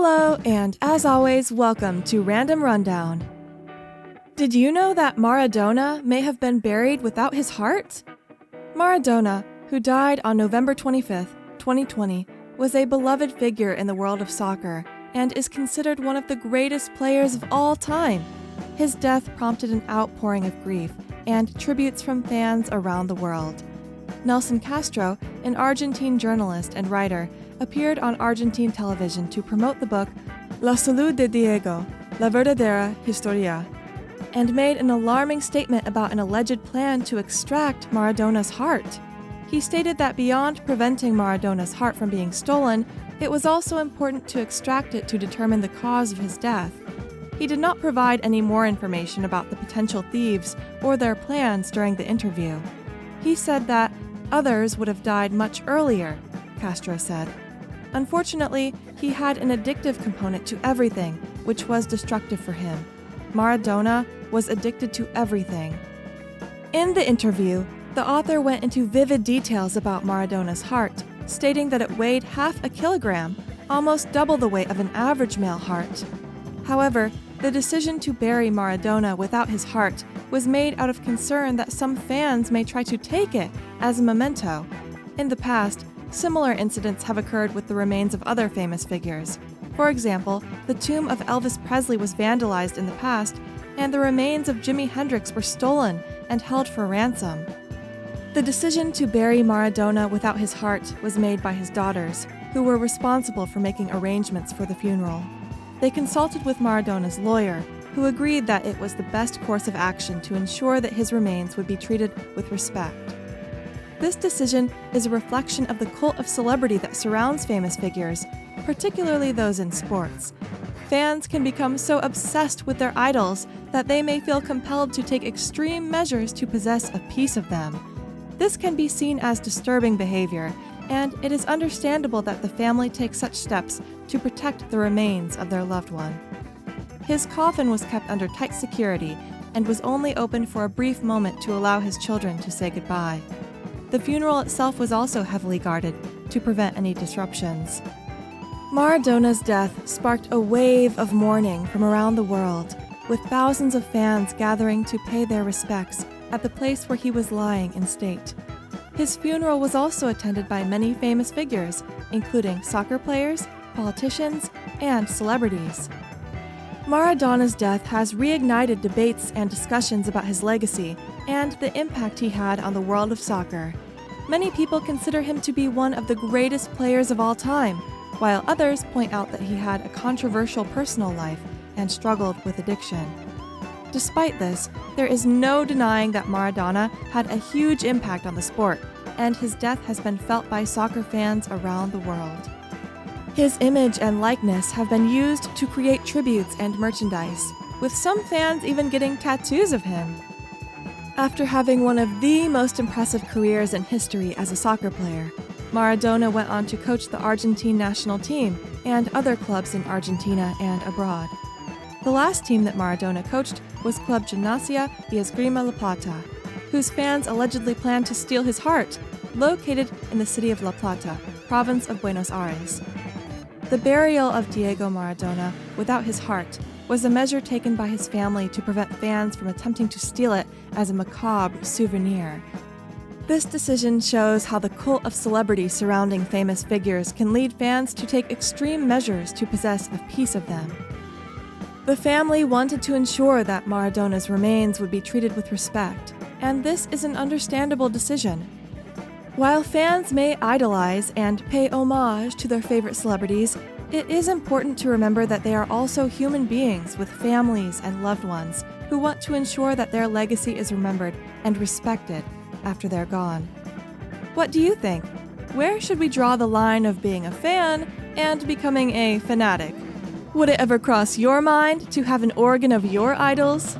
Hello, and as always, welcome to Random Rundown. Did you know that Maradona may have been buried without his heart? Maradona, who died on November 25th, 2020, was a beloved figure in the world of soccer and is considered one of the greatest players of all time. His death prompted an outpouring of grief and tributes from fans around the world. Nelson Castro, an Argentine journalist and writer, appeared on Argentine television to promote the book La Salud de Diego, La Verdadera Historia, and made an alarming statement about an alleged plan to extract Maradona's heart. He stated that beyond preventing Maradona's heart from being stolen, it was also important to extract it to determine the cause of his death. He did not provide any more information about the potential thieves or their plans during the interview. He said that others would have died much earlier, Castro said. Unfortunately, he had an addictive component to everything, which was destructive for him. Maradona was addicted to everything. In the interview, the author went into vivid details about Maradona's heart, stating that it weighed half a kilogram, almost double the weight of an average male heart. However, the decision to bury Maradona without his heart was made out of concern that some fans may try to take it as a memento. In the past, similar incidents have occurred with the remains of other famous figures. For example, the tomb of Elvis Presley was vandalized in the past, and the remains of Jimi Hendrix were stolen and held for ransom. The decision to bury Maradona without his heart was made by his daughters, who were responsible for making arrangements for the funeral. They consulted with Maradona's lawyer, who agreed that it was the best course of action to ensure that his remains would be treated with respect. This decision is a reflection of the cult of celebrity that surrounds famous figures, particularly those in sports. Fans can become so obsessed with their idols that they may feel compelled to take extreme measures to possess a piece of them. This can be seen as disturbing behavior, and it is understandable that the family takes such steps to protect the remains of their loved one. His coffin was kept under tight security and was only opened for a brief moment to allow his children to say goodbye. The funeral itself was also heavily guarded to prevent any disruptions. Maradona's death sparked a wave of mourning from around the world, with thousands of fans gathering to pay their respects at the place where he was lying in state. His funeral was also attended by many famous figures, including soccer players, politicians, and celebrities. Maradona's death has reignited debates and discussions about his legacy and the impact he had on the world of soccer. Many people consider him to be one of the greatest players of all time, while others point out that he had a controversial personal life and struggled with addiction. Despite this, there is no denying that Maradona had a huge impact on the sport, and his death has been felt by soccer fans around the world. His image and likeness have been used to create tributes and merchandise, with some fans even getting tattoos of him. After having one of the most impressive careers in history as a soccer player, Maradona went on to coach the Argentine national team and other clubs in Argentina and abroad. The last team that Maradona coached was Club Gimnasia y Esgrima La Plata, whose fans allegedly planned to steal his heart, located in the city of La Plata, province of Buenos Aires. The burial of Diego Maradona without his heart was a measure taken by his family to prevent fans from attempting to steal it as a macabre souvenir. This decision shows how the cult of celebrity surrounding famous figures can lead fans to take extreme measures to possess a piece of them. The family wanted to ensure that Maradona's remains would be treated with respect, and this is an understandable decision. While fans may idolize and pay homage to their favorite celebrities, it is important to remember that they are also human beings with families and loved ones who want to ensure that their legacy is remembered and respected after they're gone. What do you think? Where should we draw the line of being a fan and becoming a fanatic? Would it ever cross your mind to have an organ of your idols?